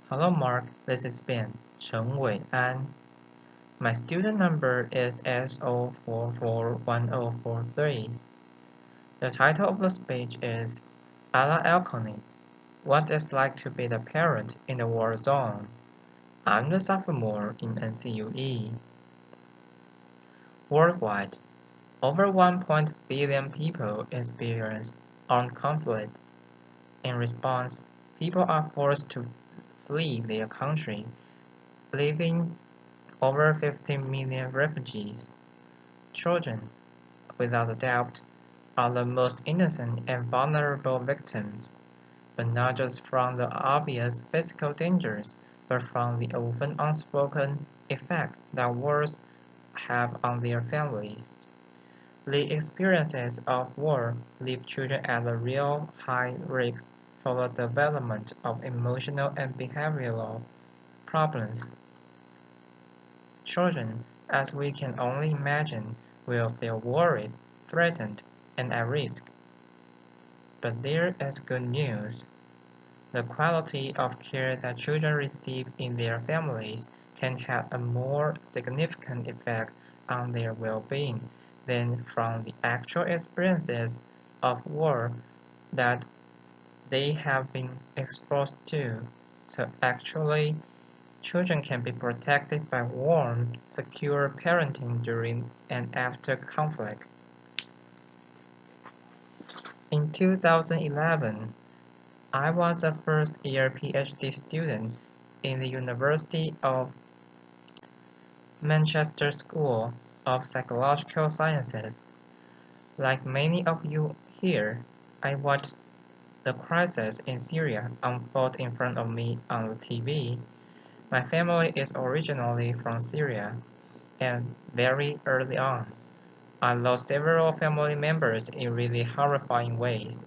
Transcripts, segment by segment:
Hello Mark, this is Ben, Chen Wei An. My student number is SO441043. The title of the speech is Aala Khani, What It's Like to Be the Parent in the War Zone. I'm the sophomore in NCUE. Worldwide, over 1 billion people experience armed conflict. In response, people are forced to flee their country, leaving over 15 million refugees. Children, without a doubt, are the most innocent and vulnerable victims, but not just from the obvious physical dangers, but from the often unspoken effects that wars have on their families. The experiences of war leave children at a real high risk for the development of emotional and behavioral problems. Children, as we can only imagine, will feel worried, threatened, and at risk. But there is good news. The quality of care that children receive in their families can have a more significant effect on their well-being than from the actual experiences of war that they have been exposed to. So actually, children can be protected by warm, secure parenting during and after conflict. In 2011, I was a first-year PhD student in the University of Manchester School of Psychological Sciences. Like many of you here, I watched the crisis in Syria unfold in front of me on the TV. My family is originally from Syria, and very early on, I lost several family members in really horrifying ways.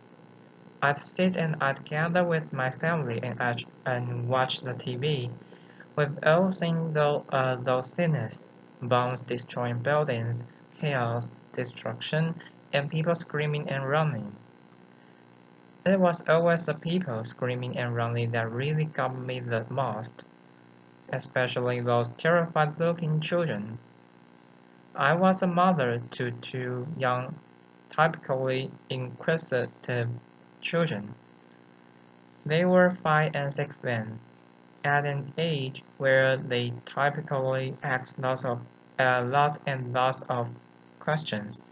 I'd sit and I'd gather with my family and watch the TV. We've all seen those scenes, bombs destroying buildings, chaos, destruction, and people screaming and running. It was always the people screaming and running that really got me the most, especially those terrified-looking children. I was a mother to two young, typically inquisitive children. They were 5 and 6 then, at an age where they typically ask lots and lots of questions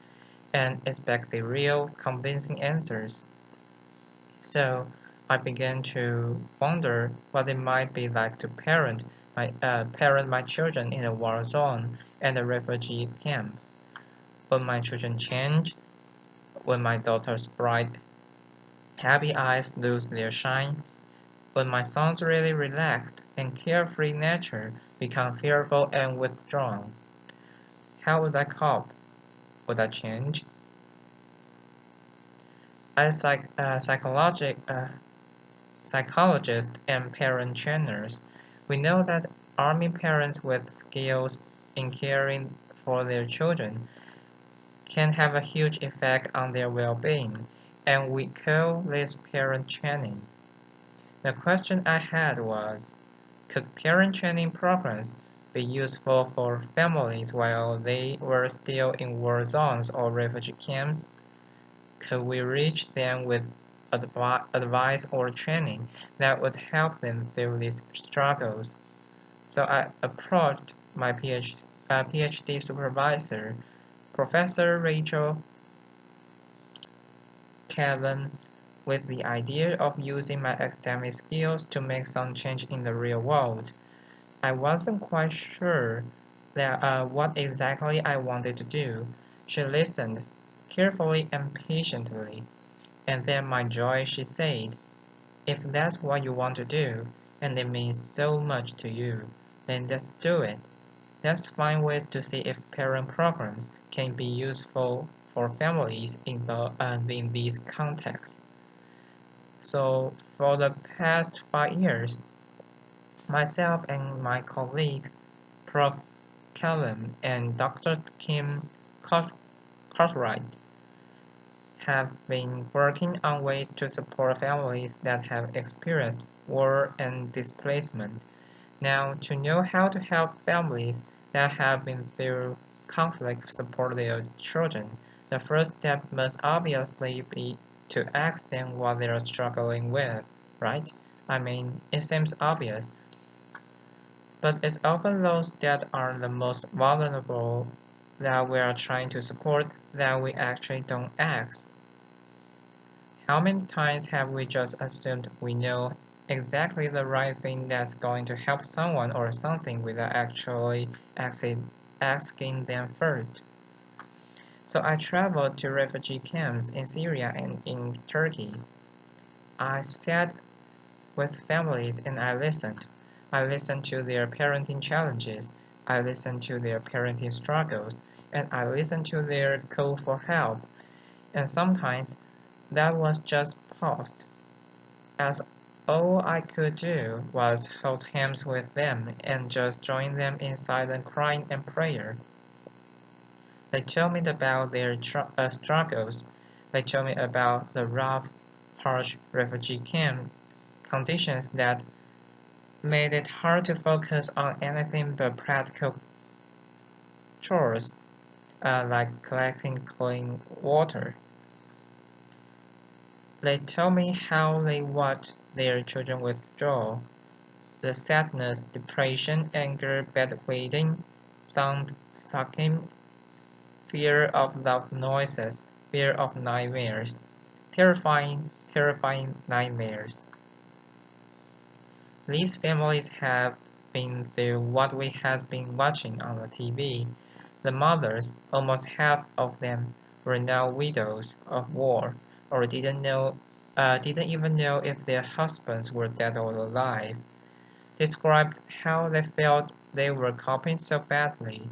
and expect the real, convincing answers. So I began to wonder what it might be like to parent my children in a war zone and a refugee camp. Would my children change? Would my daughter's bright, happy eyes lose their shine? Would my son's really relaxed and carefree nature become fearful and withdrawn? How would I cope? Would I change? As psychologists and parent trainers, we know that arming parents with skills in caring for their children can have a huge effect on their well-being, and we call this parent training. The question I had was, could parent training programs be useful for families while they were still in war zones or refugee camps? Could we reach them with advice or training that would help them through these struggles? So I approached my PhD supervisor, Professor Rachel Callan, with the idea of using my academic skills to make some change in the real world. I wasn't quite sure what exactly I wanted to do. She listened carefully and patiently, and then my joy she said, "If that's what you want to do, and it means so much to you, then let's do it. Let's find ways to see if parent programs can be useful for families in these contexts." So for the past 5 years, myself and my colleagues, Prof. Callum and Dr. Kim Cartwright, have been working on ways to support families that have experienced war and displacement. Now, to know how to help families that have been through conflict support their children, the first step must obviously be to ask them what they are struggling with, right? I mean, it seems obvious, but it's often those that are the most vulnerable that we are trying to support that we actually don't ask. How many times have we just assumed we know exactly the right thing that's going to help someone or something without actually asking them first? So I traveled to refugee camps in Syria and in Turkey. I sat with families and I listened. I listened to their parenting challenges. I listened to their parenting struggles. And I listened to their call for help. And sometimes that was just paused, as all I could do was hold hands with them and just join them in silent crying and prayer. They told me about their struggles. They told me about the rough, harsh refugee camp conditions that made it hard to focus on anything but practical chores, like collecting clean water. They told me how they watched their children withdraw, the sadness, depression, anger, bedwetting, thumb sucking, fear of loud noises, fear of nightmares, terrifying, terrifying nightmares. These families have been through what we had been watching on the TV. The mothers, almost half of them, were now widows of war, or didn't even know if their husbands were dead or alive. Described how they felt they were coping so badly.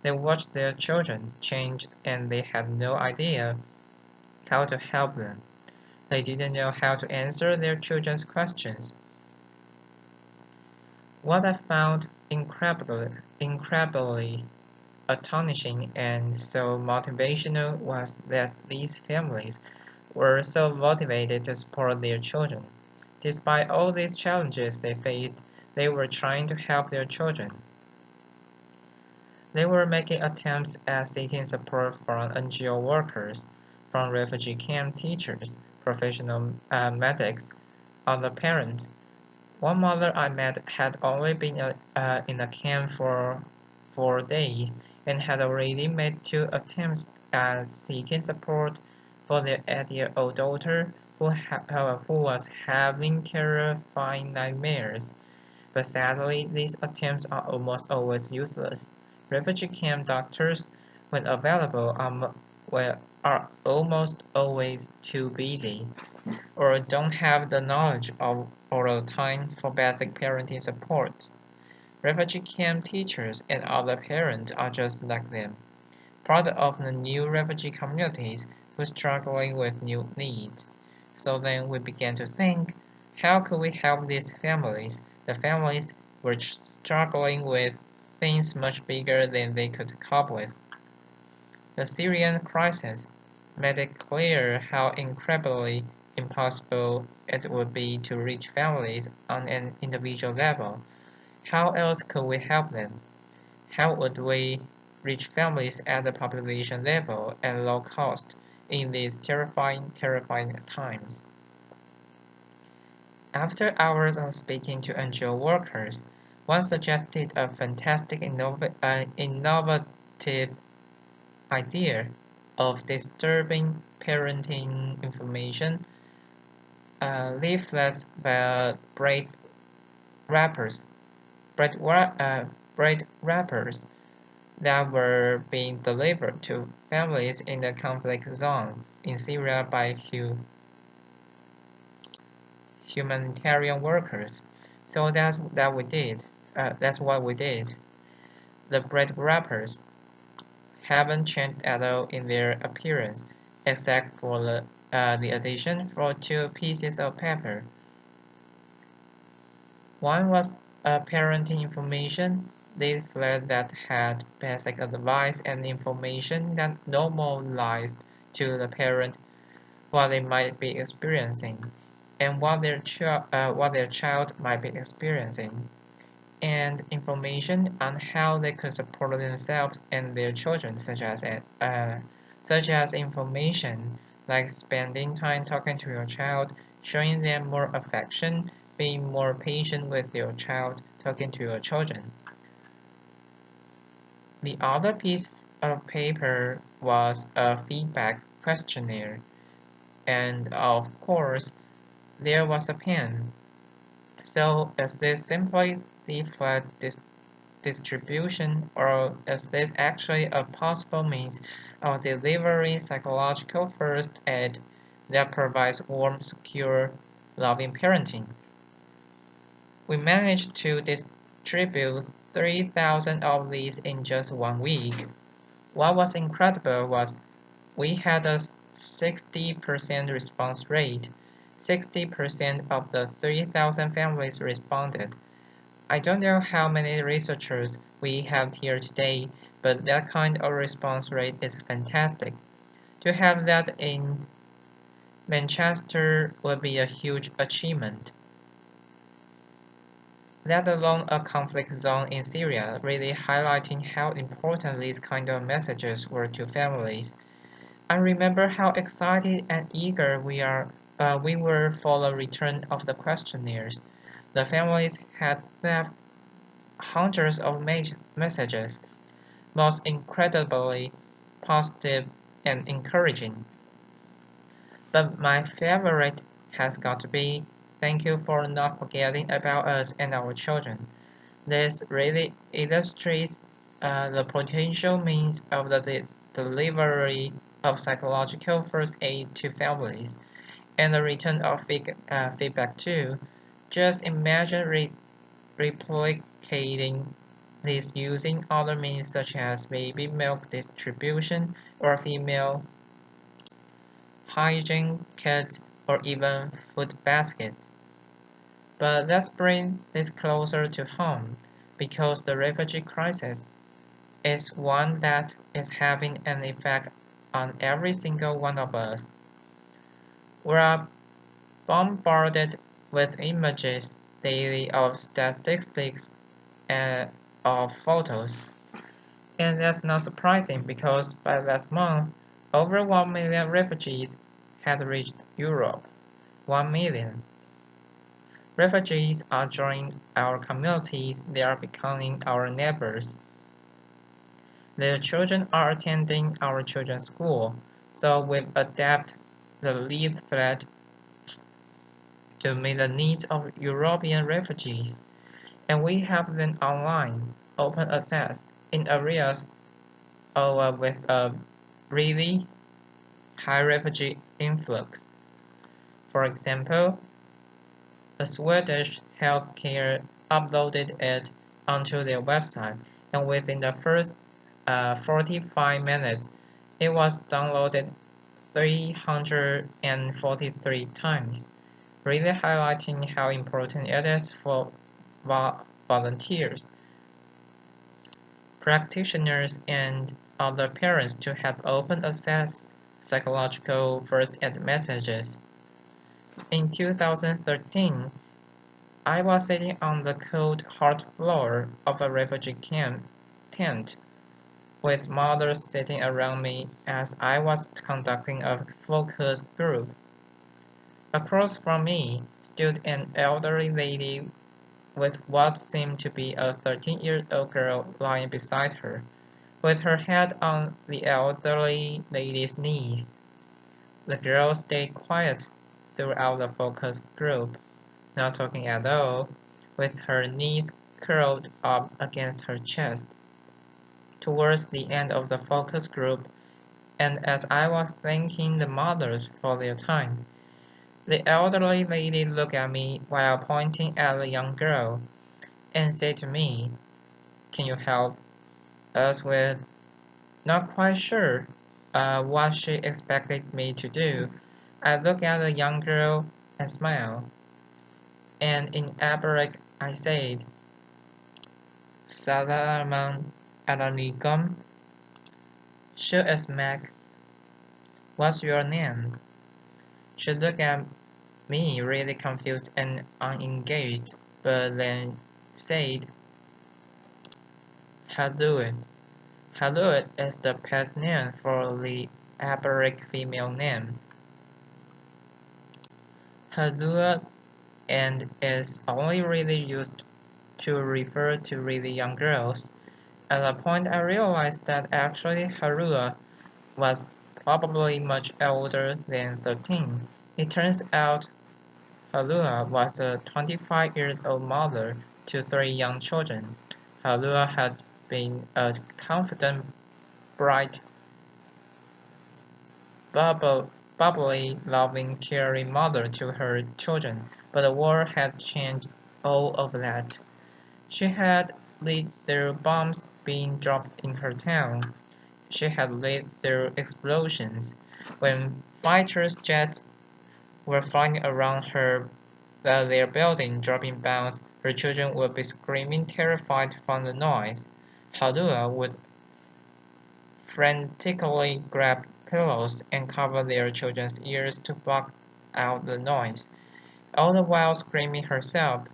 They watched their children change and they had no idea how to help them. They didn't know how to answer their children's questions. What I found incredibly astonishing and so motivational was that these families were so motivated to support their children. Despite all these challenges they faced, they were trying to help their children. They were making attempts at seeking support from NGO workers, from refugee camp teachers, professional medics, other parents. One mother I met had only been in a camp for 4 days and had already made 2 attempts at seeking support for their 8-year-old daughter who was having terrifying nightmares. But sadly, these attempts are almost always useless. Refugee camp doctors, when available, are almost always too busy or don't have the knowledge of or the time for basic parenting support. Refugee camp teachers and other parents are just like them, part of the new refugee communities who are struggling with new needs. So then we began to think, how could we help these families? The families were struggling with things much bigger than they could cope with. The Syrian crisis made it clear how incredibly impossible it would be to reach families on an individual level. How else could we help them? How would we reach families at the population level at low cost in these terrifying, terrifying times? After hours of speaking to NGO workers, one suggested a fantastic innovative idea of disturbing parenting information, leaflets by wrappers, bread, bread wrappers that were being delivered to families in the conflict zone in Syria by humanitarian workers. So That's what we did. The bread wrappers haven't changed at all in their appearance, except for the addition for 2 pieces of paper. One was a parenting information leaflet that had basic advice and information that normalized to the parent what they might be experiencing, and what their child might be experiencing, and information on how they could support themselves and their children, such as information like spending time talking to your child, showing them more affection, being more patient with your child, talking to your children. The other piece of paper was a feedback questionnaire, and of course, there was a pen. So is this simply the flat distribution, or is this actually a possible means of delivering psychological first aid that provides warm, secure, loving parenting? We managed to distribute 3,000 of these in just 1 week. What was incredible was we had a 60% response rate. 60% of the 3,000 families responded. I don't know how many researchers we have here today, but that kind of response rate is fantastic. To have that in Manchester would be a huge achievement, let alone a conflict zone in Syria, really highlighting how important these kind of messages were to families. I remember how excited and eager we were for the return of the questionnaires. The families had left hundreds of messages, most incredibly positive and encouraging. But my favorite has got to be "Thank you for not forgetting about us and our children." This really illustrates the potential means of the delivery of psychological first aid to families, and the return of feedback too. Just imagine replicating this using other means such as baby milk distribution or female hygiene kits or even food baskets. But let's bring this closer to home, because the refugee crisis is one that is having an effect on every single one of us. We are bombarded with images daily of statistics and of photos. And that's not surprising because by last month, over 1 million refugees had reached Europe. 1 million. Refugees are joining our communities, they are becoming our neighbors. Their children are attending our children's school, so we've adapted the leaflet to meet the needs of European refugees, and we have them online, open access, in areas with a really high refugee influx. For example, a Swedish healthcare uploaded it onto their website, and within the first 45 minutes, it was downloaded 343 times, really highlighting how important it is for volunteers, practitioners, and other parents to have open access psychological first aid messages. In 2013, I was sitting on the cold, hard floor of a refugee camp tent, with mothers sitting around me as I was conducting a focus group. Across from me stood an elderly lady with what seemed to be a 13-year-old girl lying beside her, with her head on the elderly lady's knee. The girl stayed quiet throughout the focus group, not talking at all, with her knees curled up against her chest. Towards the end of the focus group, and as I was thanking the mothers for their time, the elderly lady looked at me while pointing at the young girl and said to me, "Can you help us with?" Not quite sure what she expected me to do. I looked at the young girl and smiled, and in Arabic I said, "Salaam alaikum." She asked, "What's your name?" She looked at me really confused and unengaged, but then said, Halut. Halut is the past name for the Arabic female name. Halut and is only really used to refer to really young girls. At that point I realized that actually Harua was probably much older than 13. It turns out Halua was a 25-year-old mother to three young children. Halua had been a confident, bright, bubbly, loving, caring mother to her children, but the war had changed all of that. She had lived through bombs being dropped in her town. She had lived through explosions. When fighter jets were flying around their building, dropping bombs, her children would be screaming terrified from the noise. Halua would frantically grab pillows and cover their children's ears to block out the noise, all the while screaming herself.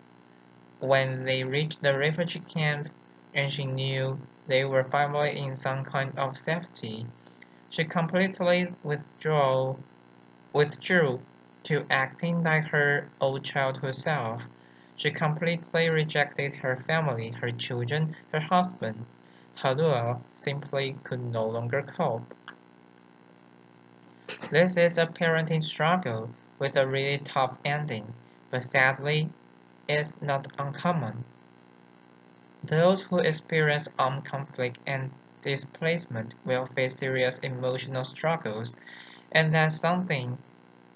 When they reached the refugee camp and she knew they were finally in some kind of safety, she completely withdrew to acting like her old childhood self. She completely rejected her family, her children, her husband. Halua simply could no longer cope. This is a parenting struggle with a really tough ending, but sadly, it's not uncommon. Those who experience armed conflict and displacement will face serious emotional struggles, and that's something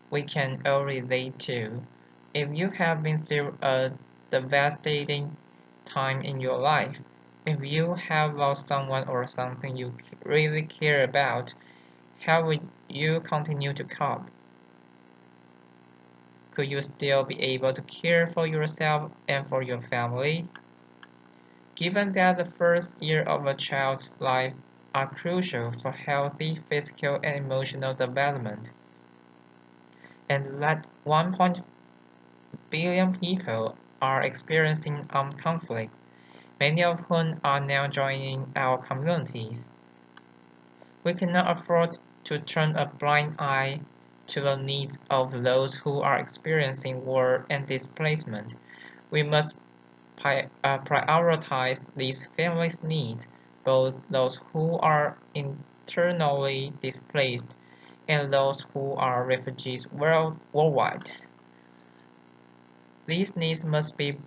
we can all relate to. If you have been through a devastating time in your life, if you have lost someone or something you really care about, how would you continue to cope? Could you still be able to care for yourself and for your family? Given that the first year of a child's life are crucial for healthy physical and emotional development, and that 1.5 billion people are experiencing armed conflict, many of whom are now joining our communities. We cannot afford to turn a blind eye to the needs of those who are experiencing war and displacement. We must prioritize these families' needs, both those who are internally displaced and those who are refugees worldwide. These needs must be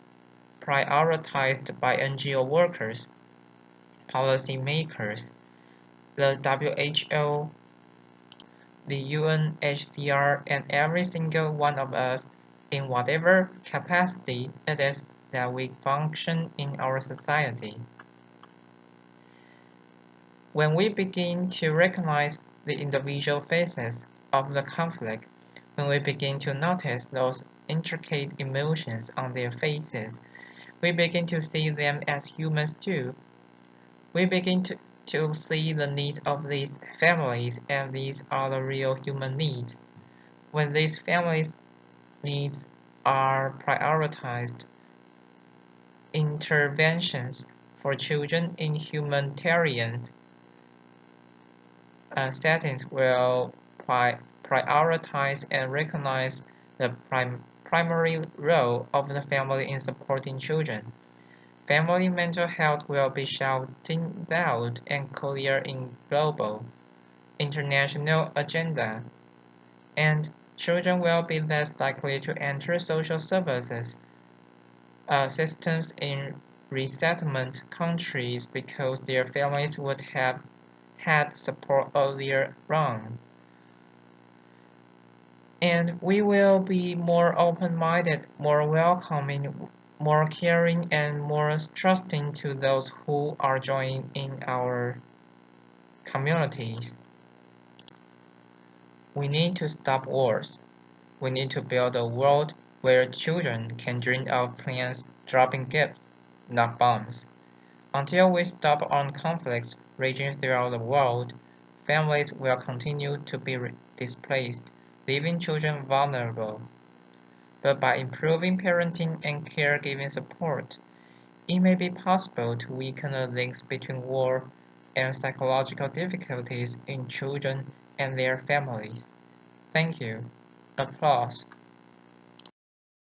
prioritized by NGO workers, policymakers, the WHO, the UNHCR, and every single one of us in whatever capacity it is that we function in our society. When we begin to recognize the individual phases of the conflict, when we begin to notice those intricate emotions on their faces, we begin to see them as humans too. We begin to see the needs of these families, and these are the real human needs. When these families' needs are prioritized, interventions for children in humanitarian settings will prioritize and recognize the primary role of the family in supporting children. Family mental health will be shouting loud and clear in global, international agenda, and children will be less likely to enter social services systems in resettlement countries because their families would have had support earlier on. And we will be more open-minded, more welcoming, more caring, and more trusting to those who are joining in our communities. We need to stop wars. We need to build a world where children can dream of planes dropping gifts, not bombs. Until we stop armed conflicts raging throughout the world, families will continue to be displaced, leaving children vulnerable. But by improving parenting and caregiving support, it may be possible to weaken the links between war and psychological difficulties in children and their families. Thank you. Applause.